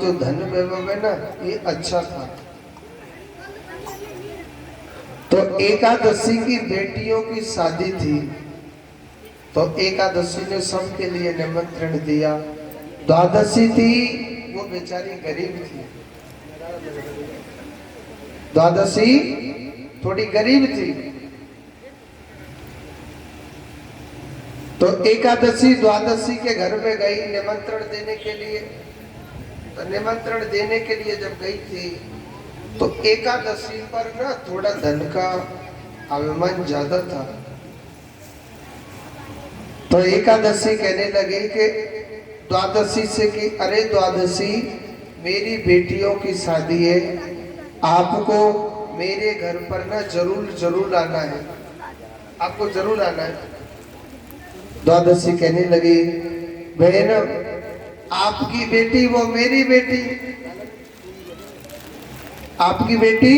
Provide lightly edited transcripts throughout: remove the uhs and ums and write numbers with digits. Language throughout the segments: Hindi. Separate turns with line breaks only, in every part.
जो धन वैभव है ना ये अच्छा था। तो एकादशी की बेटियों की शादी थी, तो एकादशी ने सबके लिए निमंत्रण दिया। द्वादशी थी, वो बेचारी गरीब थी। द्वादशी थोड़ी गरीब थी, तो एकादशी द्वादशी के घर में गई निमंत्रण देने के लिए। तो निमंत्रण देने के लिए जब गई थी तो एकादशी पर ना थोड़ा धन का अभिमान ज्यादा था। तो एकादशी कहने लगे कि द्वादशी से कि अरे द्वादशी मेरी बेटियों की शादी है, आपको मेरे घर पर ना जरूर जरूर आना है, आपको जरूर आना है। द्वादशी कहने लगी बहन आपकी बेटी वो मेरी बेटी, आपकी बेटी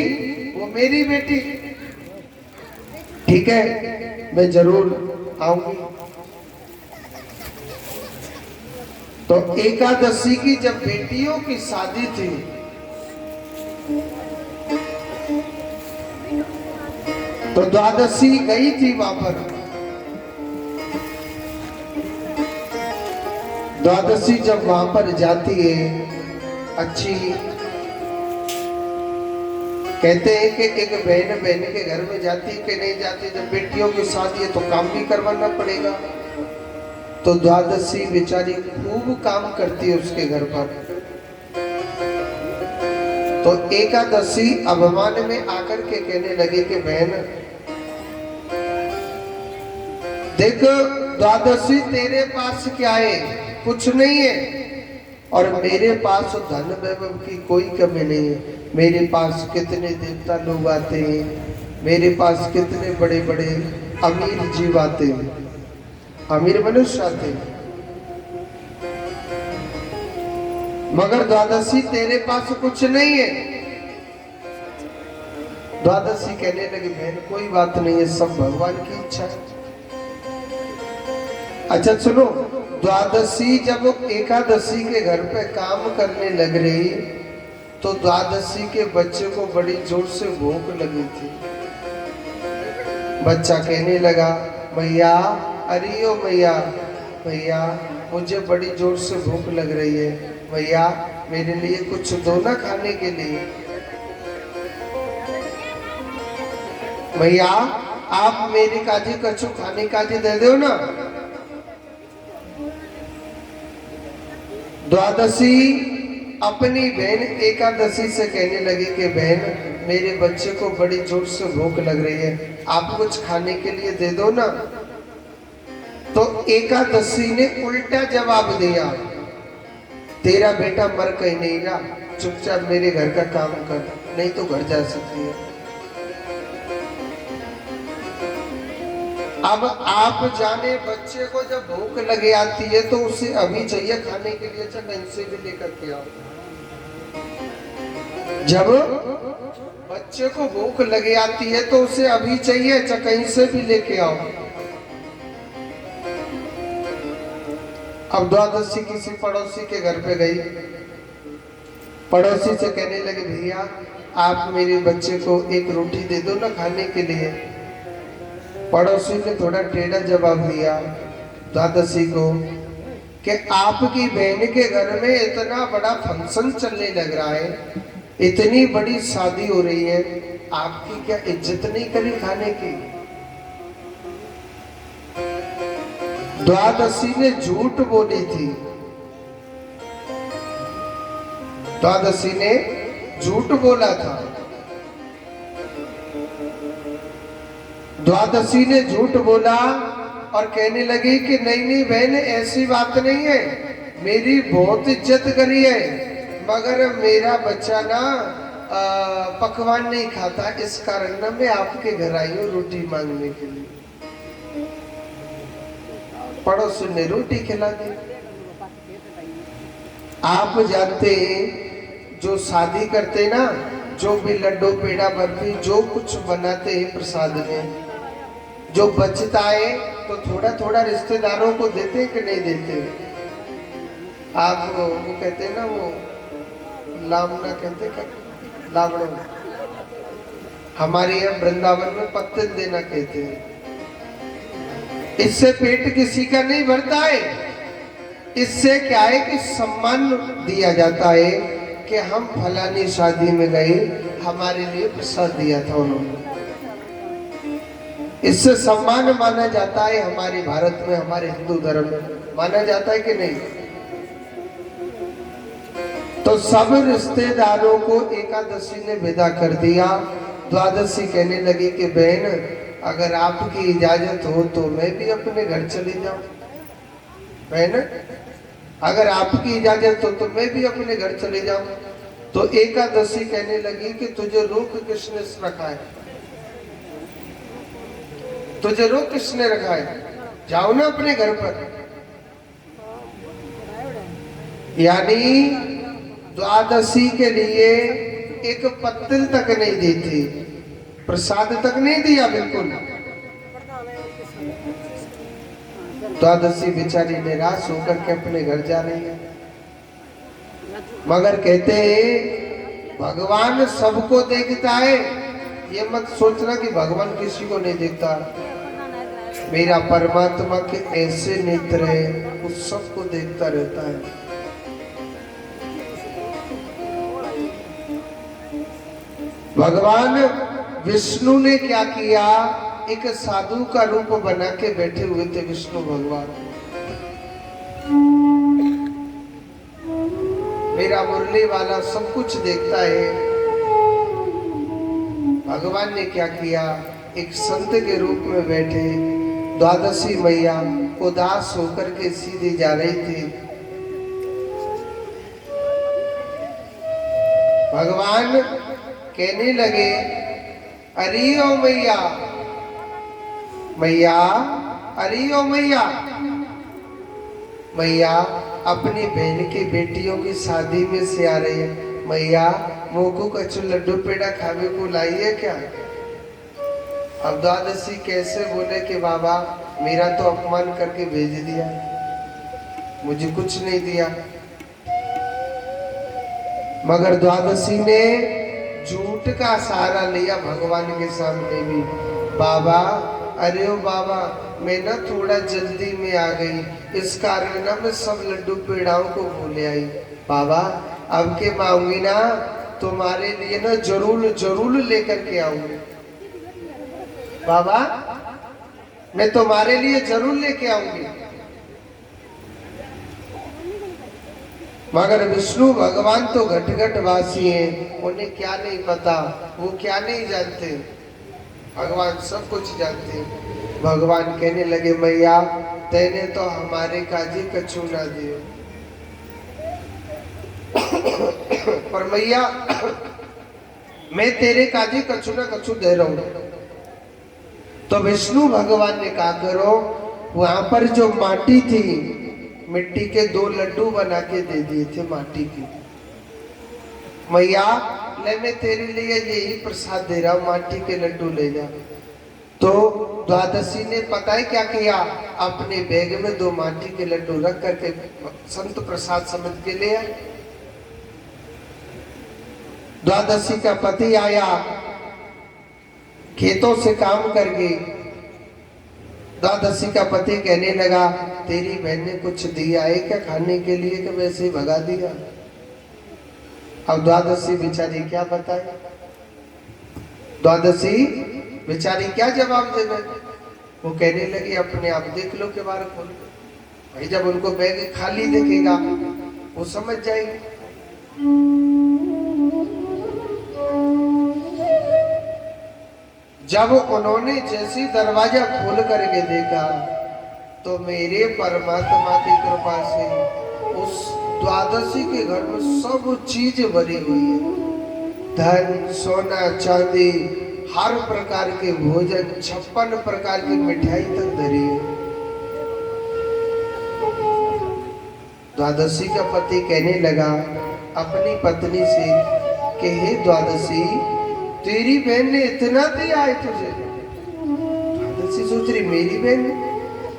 वो मेरी बेटी, ठीक है मैं जरूर आऊंगी। तो एकादशी की जब बेटियों की शादी थी तो द्वादशी गई थी वहां पर। द्वादशी जब वहां पर जाती है, अच्छी कहते हैं कि एक बहन बहन के घर में जाती है कि नहीं जाती, जब बेटियों की शादी है तो काम भी करवाना पड़ेगा। तो द्वादशी बेचारी खूब काम करती है उसके घर पर। तो एकादशी अभिमान में आकर के कहने लगे कि बहन देख द्वादशी तेरे पास क्या है, कुछ नहीं है, और मेरे पास धन वैभव की कोई कमी नहीं है। मेरे पास कितने देवता लोग आते हैं, मेरे पास कितने बड़े बड़े अमीर जीव आते हैं, अमीर मनुष्य आते हैं, मगर द्वादशी तेरे पास कुछ नहीं है। द्वादशी कहने लगी बहन कोई बात नहीं है, सब भगवान की इच्छा है। अच्छा सुनो, द्वादशी जब एकादशी के घर पे काम करने लग रही तो द्वादशी के बच्चे को बड़ी जोर से भूख लगी थी। बच्चा कहने लगा भैया, अरे ओ भैया, भैया मुझे बड़ी जोर से भूख लग रही है, भैया मेरे लिए कुछ दो ना खाने के लिए। भैया आप मेरी काजी कछु खाने काजी दे दो ना। द्वादशी अपनी बहन एकादशी से कहने लगी कि बहन मेरे बच्चे को बड़ी जोर से भूख लग रही है, आप कुछ खाने के लिए दे दो ना। तो एकादशी ने उल्टा जवाब दिया, तेरा बेटा मर कहीं नहीं रहा, चुपचाप मेरे घर का काम कर, नहीं तो घर जा सकती है। अब आप जाने बच्चे को जब भूख लगे आती है तो उसे अभी चाहिए खाने के लिए, अच्छा कहीं से भी लेकर के आओ। जब बच्चे को भूख लगे आती है तो उसे अभी चाहिए, अच्छा कहीं से भी लेके आओ। अब द्वादशी किसी पड़ोसी के घर पे गई, पड़ोसी से कहने लगे भैया आप मेरे बच्चे को एक रोटी दे दो ना खाने के लिए। पड़ोसी ने थोड़ा टेढ़ा जवाब दिया द्वादशी को कि आपकी बहन के घर में इतना बड़ा फंक्शन चलने लग रहा है, इतनी बड़ी शादी हो रही है, आपकी क्या इज्जत नहीं करी खाने की। द्वादशी ने झूठ बोली थी, द्वादशी ने झूठ बोला था। द्वादशी ने झूठ बोला और कहने लगी कि नहीं नहीं बहन ऐसी बात नहीं है, मेरी बहुत इज्जत करी है, मगर मेरा बच्चा ना पकवान नहीं खाता, इस कारण ना मैं आपके घर आई हूँ रोटी मांगने के लिए। पड़ोसी ने रोटी खिला दी। आप जानते हैं जो शादी करते ना, जो भी लड्डू पेड़ा बर्फी जो कुछ बनाते हैं प्रसाद में, जो बचता है तो थोड़ा थोड़ा रिश्तेदारों को देते कि नहीं देते। आप वो कहते हैं ना वो लामना कहते क्या, लावड़ो। हमारे यहाँ वृंदावन में पत्तल देना कहते हैं। इससे पेट किसी का नहीं भरता है। इससे क्या है कि सम्मान दिया जाता है कि हम फलानी शादी में गए, हमारे लिए प्रसाद दिया था उन्होंने। इससे सम्मान माना जाता है। हमारे भारत में, हमारे हिंदू धर्म में माना जाता है कि नहीं? तो सब रिश्तेदारों को एकादशी ने विदा कर दिया। द्वादशी कहने लगी कि बहन, अगर आपकी इजाजत हो तो मैं भी अपने घर चली जाऊं। बहन, अगर आपकी इजाजत हो तो मैं भी अपने घर चले जाऊं। तो एकादशी कहने लगी कि तुझे रोक किसने रखा है? तुझे रोक किसने रखा है? जाओ ना अपने घर पर। यानी द्वादशी के लिए एक पत्तल तक नहीं दी थी, प्रसाद तक नहीं दिया बिल्कुल। द्वादशी बेचारी निराश होकर के अपने घर जा रही है। मगर कहते हैं भगवान सबको देखता है। ये मत सोचना कि भगवान किसी को नहीं देखता। मेरा परमात्मा के ऐसे नेत्र है, वो सबको देखता रहता है। भगवान विष्णु ने क्या किया? एक साधु का रूप बना के बैठे हुए थे विष्णु भगवान। मेरा मुरली वाला सब कुछ देखता है। भगवान ने क्या किया? एक संत के रूप में बैठे। द्वादशी मैया उदास होकर के सीधी जा रही थी। भगवान कहने लगे, अरे ओ मैया, मैया, अरे ओ मैया। मैया अपनी बहन की बेटियों की शादी में से आ रही है। मैया मोको कछु लड्डू पेड़ा खावे को लाई है क्या? अब द्वादशी कैसे बोले कि बाबा मेरा तो अपमान करके भेज दिया, मुझे कुछ नहीं दिया। मगर द्वादशी ने झूठ का सहारा लिया भगवान के सामने भी। बाबा, अरे ओ बाबा, मैं ना थोड़ा जल्दी में आ गई, इस कारण ना मैं सब लड्डू पेड़ाओं को भूल आई। बाबा अब के मांगूंगी ना तुम्हारे लिए ना जरूर जरूर लेकर के आऊंगी। बाबा मैं तुम्हारे लिए जरूर लेके आऊंगी। मगर विष्णु भगवान तो घट घट वासी हैं, उन्हें क्या नहीं पता, वो क्या नहीं जानते, भगवान सब कुछ जानते हैं। भगवान कहने लगे, मैया तेने तो हमारे काजी कछु ना दियो, पर मैया मैं तेरे काजी कछु ना कछु दे रहा हूं। तो विष्णु भगवान ने कहा करो, वहां पर जो माटी थी, मिट्टी के 2 लड्डू बना के दे दिए थे माटी की। मैया ले मैं तेरे लिए यही प्रसाद दे रहा हूं, माटी के लड्डू ले जा। तो द्वादशी ने पता है क्या किया? अपने बैग में 2 माटी के लड्डू रख करके संत प्रसाद समझ के ले आए। द्वादशी का पति आया खेतों से काम करके। द्वादशी का पति कहने लगा, तेरी बहन ने कुछ दिया है क्या खाने के लिए, कि वैसे ही भगा दिया? अब द्वादशी बेचारी क्या बताए? द्वादशी बेचारी क्या जवाब देवे? वो कहने लगी, अपने आप देख लो के बारे खोल भाई। जब उनको बैग खाली दिखेगा वो समझ जाएगी। जब उन्होंने जैसी दरवाजा खोल करके देखा तो मेरे परमात्मा की कृपा से उस द्वादशी के घर में सब चीज भरी हुई है। धन सोना चांदी, हर प्रकार के भोजन, 56 प्रकार की मिठाई तक धरी है। द्वादशी का पति कहने लगा अपनी पत्नी से कि हे द्वादशी, तेरी बहन ने इतना दिया है तुझे? द्वादशी सोच रही मेरी बहन ने?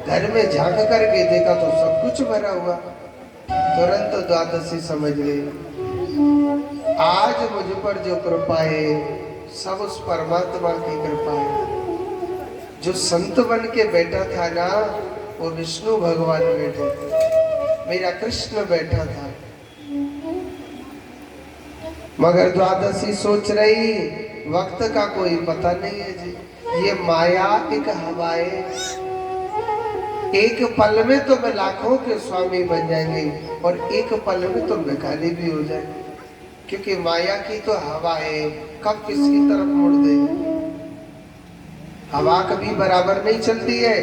घर में झांक करके देखा तो सब कुछ भरा हुआ। तुरंत द्वादशी समझ गई आज मुझ पर जो कृपा है सब उस परमात्मा की कृपा है। जो संत बन के बैठा था ना, वो विष्णु भगवान बैठे थे, मेरा कृष्ण बैठा था। मगर द्वादशी सोच रही वक्त का कोई पता नहीं है जी, ये माया एक हवा है, एक पल में तो मैं लाखों के स्वामी बन जाएंगे और एक पल में तो भिखारी भी हो जाएंगे, क्योंकि माया की तो हवा है, कब किसकी तरफ मुड़ दे। हवा कभी बराबर नहीं चलती है,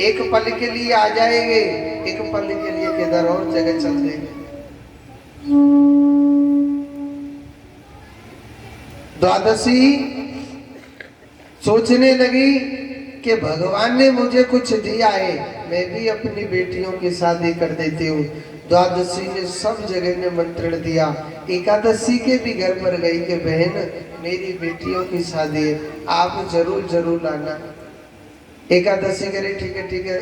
एक पल के लिए आ जाएंगे, एक पल के लिए किधर और जगह चल देंगे। द्वादशी सोचने लगी कि भगवान ने मुझे कुछ दिया है, मैं भी अपनी बेटियों की शादी कर देती हूँ। द्वादशी ने सब जगह निमंत्रण दिया, एकादशी के भी घर पर गई कि बहन मेरी बेटियों की शादी है, आप जरूर जरूर आना। एकादशी करे ठीक है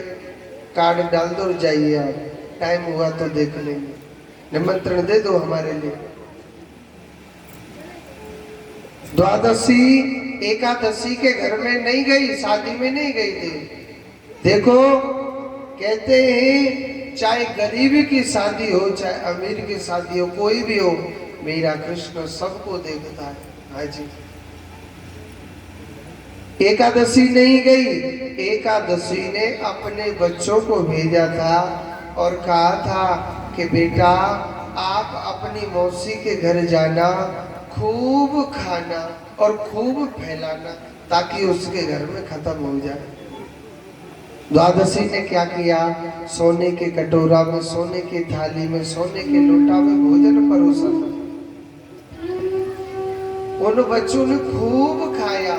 कार्ड डाल दो और जाइए, आप टाइम हुआ तो देख लेंगे, निमंत्रण दे दो हमारे लिए। द्वादशी एकादशी के घर में नहीं गई, शादी में नहीं गई थी। देखो कहते हैं चाहे गरीबी की शादी हो चाहे अमीर की शादी हो, कोई भी हो, मेरा कृष्ण सबको देखता है। हाँ जी, एकादशी नहीं गई, एकादशी ने अपने बच्चों को भेजा था और कहा था कि बेटा आप अपनी मौसी के घर जाना, खूब खाना और खूब फैलाना ताकि उसके घर में खत्म हो जाए। द्वादशी ने क्या किया, सोने के कटोरा में, सोने की थाली में, सोने के लोटा में भोजन परोसा था। उन बच्चों ने खूब खाया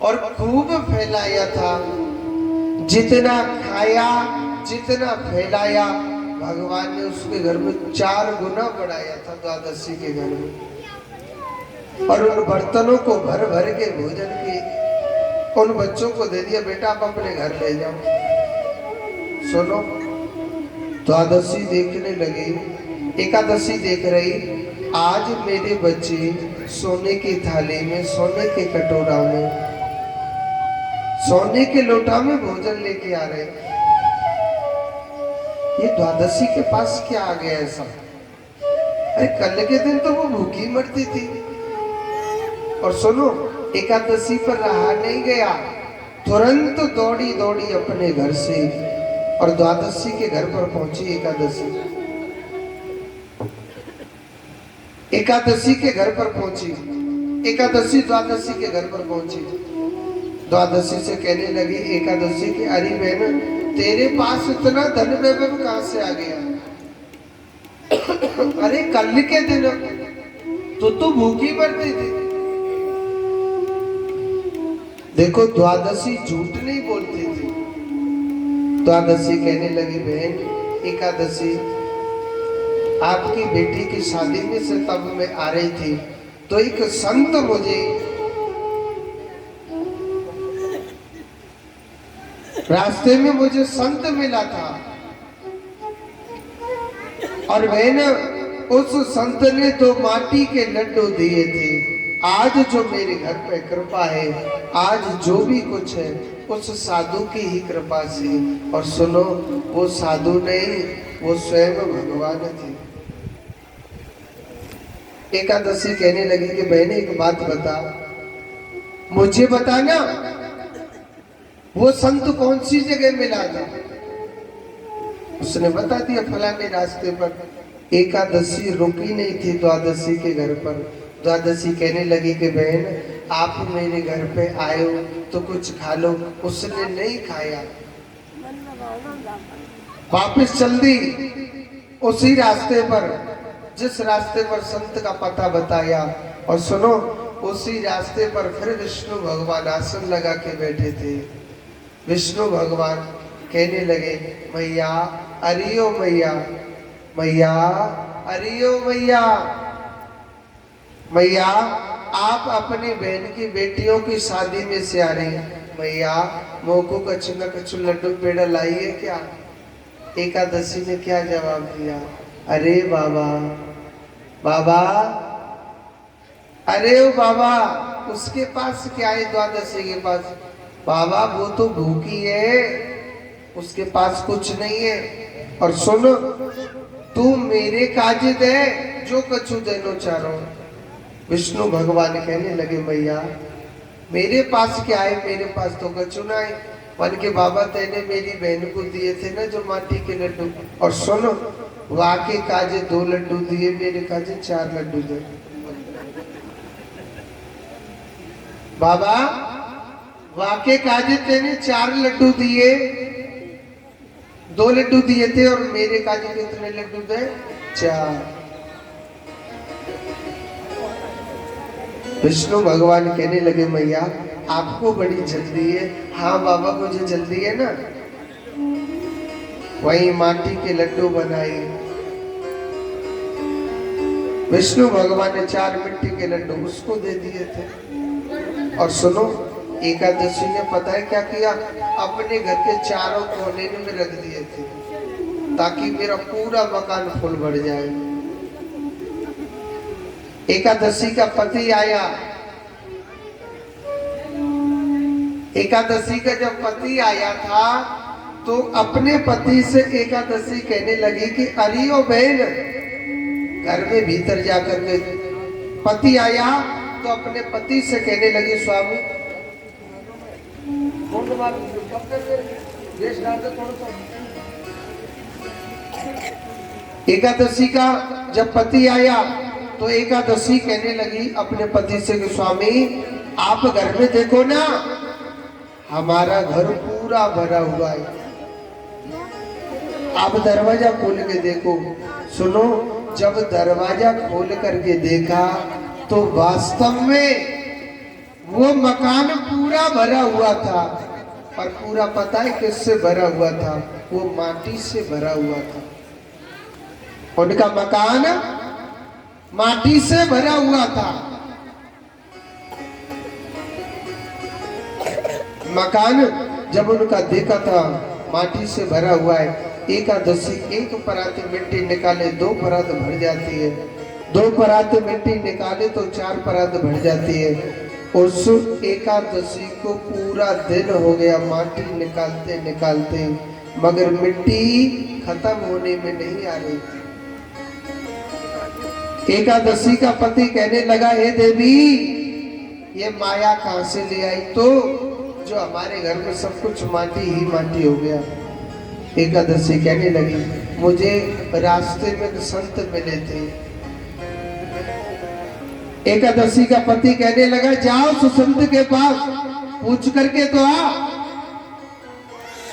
और खूब फैलाया था। जितना खाया जितना फैलाया, भगवान ने उसके घर में 4 गुना बढ़ाया था द्वादशी के घर में। और उन बर्तनों को भर भर के भोजन की उन बच्चों को दे दिया, बेटा आप अपने घर ले जाओ। सुनो, द्वादशी देखने लगी, एकादशी देख रही, आज मेरे बच्चे सोने की थाली में, सोने के कटोरा में, सोने के लोटा में भोजन लेके आ रहे। ये द्वादशी के पास क्या आ गया ऐसा? अरे कल के दिन तो वो भूखी मरती थी। और सुनो, एकादशी पर रहा नहीं गया, तुरंत दौड़ी दौड़ी अपने घर से और द्वादशी के घर पर पहुंची। एकादशी के घर पर पहुंची, एकादशी द्वादशी के घर पर पहुंची। द्वादशी से कहने लगी एकादशी की, अरे बहन तेरे पास इतना धन वैभव कहां से आ गया? अरे कल के दिन तो भूखी मरती थी। देखो द्वादशी झूठ नहीं बोलती थी। द्वादशी कहने लगी बहन एकादशी आपकी बेटी की शादी में से तब मैं आ रही थी तो एक संत मुझे रास्ते में मुझे संत मिला था और मैंने उस संत ने तो माटी के लड्डू दिए थे। आज जो मेरे घर पे कृपा है, आज जो भी कुछ है उस साधु की ही कृपा से। और सुनो, वो साधु नहीं, वो स्वयं भगवान थे। एकादशी कहने लगी कि बहने एक बात बता, मुझे बताना वो संत कौन सी जगह मिला था। उसने बता दिया फलाने रास्ते पर। एकादशी रुकी नहीं थी द्वादशी के घर पर। द्वादशी कहने लगी कि बहन आप मेरे घर पे आए हो तो कुछ खा लो। उसने नहीं खाया, वापस चल दी उसी रास्ते पर जिस रास्ते पर संत का पता बताया। और सुनो, उसी रास्ते पर फिर विष्णु भगवान आसन लगा के बैठे थे। विष्णु भगवान कहने लगे मैया अरियो मैया, मैया अरियो मैया, मैया आप अपनी बहन की बेटियों की शादी में से आ रही हैं, मैया मोको कछु न कछु लड्डू पेड़ा लाइए क्या। एकादशी ने क्या जवाब दिया, अरे बाबा, बाबा, अरे ओ बाबा, उसके पास क्या है द्वादशी के पास? बाबा वो तो भूखी है, उसके पास कुछ नहीं है। और सुनो, तू मेरे काज दे जो कछु देनो चारो। विष्णु भगवान कहने लगे मैया मेरे पास क्या है, मेरे पास तो कछु ना है। मन के बाबा तेने मेरी बहन को दिए थे ना जो माटी के लड्डू, और सुनो वाके काजे 2 लड्डू दिए, मेरे काजे 4 लड्डू दे। बाबा वाके काजे तेने 4 लड्डू दिए, 2 लड्डू दिए थे, और मेरे काजे कितने लड्डू दे? 4। विष्णु भगवान कहने लगे मैया आपको बड़ी जल्दी है। हाँ बाबा मुझे जल्दी है ना। वही माटी के लड्डू बनाए। विष्णु भगवान ने 4 मिट्टी के लड्डू उसको दे दिए थे। और सुनो एकादशी ने पता है क्या किया? अपने घर के चारों कोने में रख दिए थे ताकि मेरा पूरा मकान फुल भर जाए। एकादशी का पति आया। एकादशी का जब पति आया था तो अपने पति से एकादशी कहने लगी कि अरे ओ बहन, घर में भीतर जाकर के पति आया तो अपने पति से कहने लगी स्वामी एकादशी का जब पति आया तो एकादशी कहने लगी अपने पति से कि स्वामी आप घर में देखो ना, हमारा घर पूरा भरा हुआ है, आप दरवाजा खोल के देखो। सुनो जब दरवाजा खोल करके देखा तो वास्तव में वो मकान पूरा भरा हुआ था। और पूरा पता है किससे भरा हुआ था? वो माटी से भरा हुआ था। उनका मकान माटी से भरा हुआ था। मकान जब उनका देखा था माटी से भरा हुआ है। एकादशी 1 परात मिट्टी निकाले 2 परात भर जाती है, 2 परात मिट्टी निकाले तो 4 परात भर जाती है। उस एकादशी को पूरा दिन हो गया माटी निकालते निकालते, मगर मिट्टी खत्म होने में नहीं आ रही थी। एकादशी का पति कहने लगा हे देवी ये माया कहां से ले आई तो जो हमारे घर में सब कुछ माटी ही माटी हो गया। एकादशी कहने लगी मुझे रास्ते में संत मिले थे। एकादशी का पति कहने लगा जाओ सुसंत के पास पूछ करके तो आ।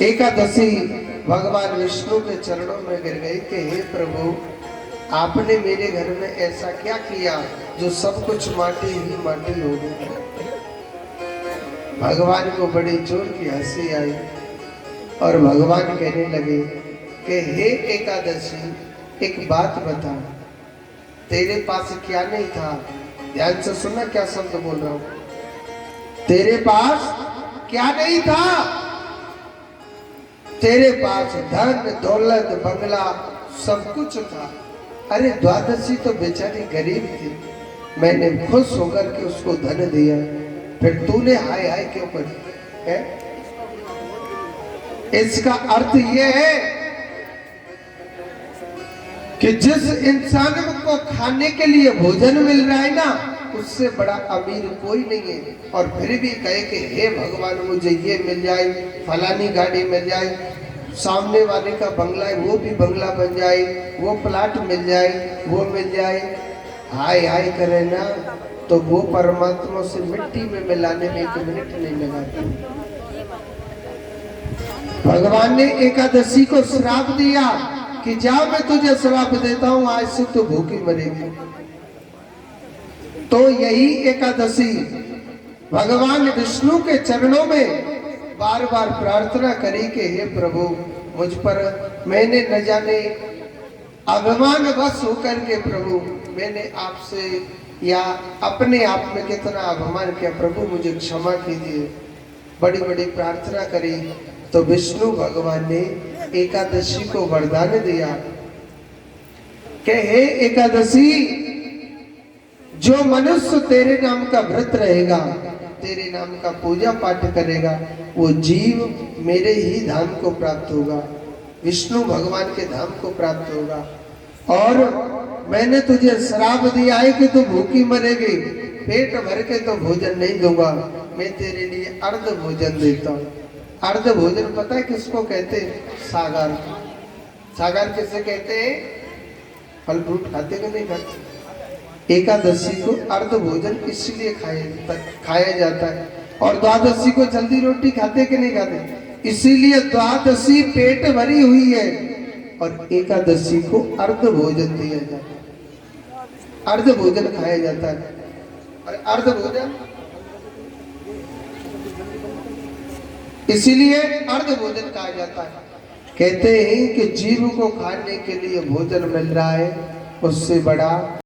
एकादशी भगवान विष्णु के चरणों में गिर गई कि हे प्रभु आपने मेरे घर में ऐसा क्या किया जो सब कुछ माटी ही माटी हो गई। भगवान को बड़ी जोर की हंसी आई और भगवान कहने लगे कि हे एकादशी एक बात बता, तेरे पास क्या नहीं था? ध्यान से सुनना क्या शब्द बोल रहा हूं। तेरे पास क्या नहीं था? तेरे पास धन दौलत बंगला सब कुछ था। अरे द्वादशी तो बेचारी गरीब थी, मैंने खुश होकर के उसको धन दिया, फिर तूने हाय हाय क्यों करी है? इसका अर्थ यह है कि जिस इंसान को खाने के लिए भोजन मिल रहा है ना उससे बड़ा अमीर कोई नहीं है, और फिर भी कहे कि हे भगवान मुझे ये मिल जाए, फलानी गाड़ी मिल जाए, सामने वाले का बंगला है वो भी बंगला बन जाए, वो प्लाट मिल जाए, वो मिल जाए, हाय हाय करे ना तो वो परमात्मा से मिट्टी में मिलाने में 1 मिनट नहीं लगाते। भगवान ने एकादशी को श्राप दिया कि जाओ मैं तुझे श्राप देता हूं, आज से तू भूखी मरेगी। तो यही एकादशी भगवान विष्णु के चरणों में बार बार प्रार्थना करी कि हे प्रभु मुझ पर मैंने न जाने अभिमान वश होकर के प्रभु मैंने आपसे या अपने आप में कितना अभिमान किया, प्रभु मुझे क्षमा कीजिए। बड़ी बड़ी प्रार्थना करी तो विष्णु भगवान ने एकादशी को वरदान दिया कि हे एकादशी, जो मनुष्य तेरे नाम का व्रत रहेगा, तेरे नाम का पूजा पाठ करेगा, वो जीव मेरे ही धाम को प्राप्त होगा, विष्णु भगवान के धाम को प्राप्त होगा। और मैंने तुझे श्राप दिया है कि तू भूखी मरेगी, पेट भर के तो भोजन नहीं दूंगा, मैं तेरे लिए अर्ध भोजन देता हूँ। अर्ध भोजन पता है किसको कहते हैं? सागर। सागर किसे कहते हैं? फल फ्रूट खाते कि नहीं खाते? एकादशी को अर्ध भोजन इसलिए खाया जाता है। और द्वादशी को जल्दी रोटी खाते कि नहीं खाते? इसीलिए द्वादशी पेट भरी हुई है और एकादशी को अर्ध भोजन दिया जाता है, अर्ध भोजन खाया जाता है। और अर्ध भोजन इसीलिए अर्ध भोजन कहा जाता है। कहते हैं कि जीव को खाने के लिए भोजन मिल रहा है, उससे बड़ा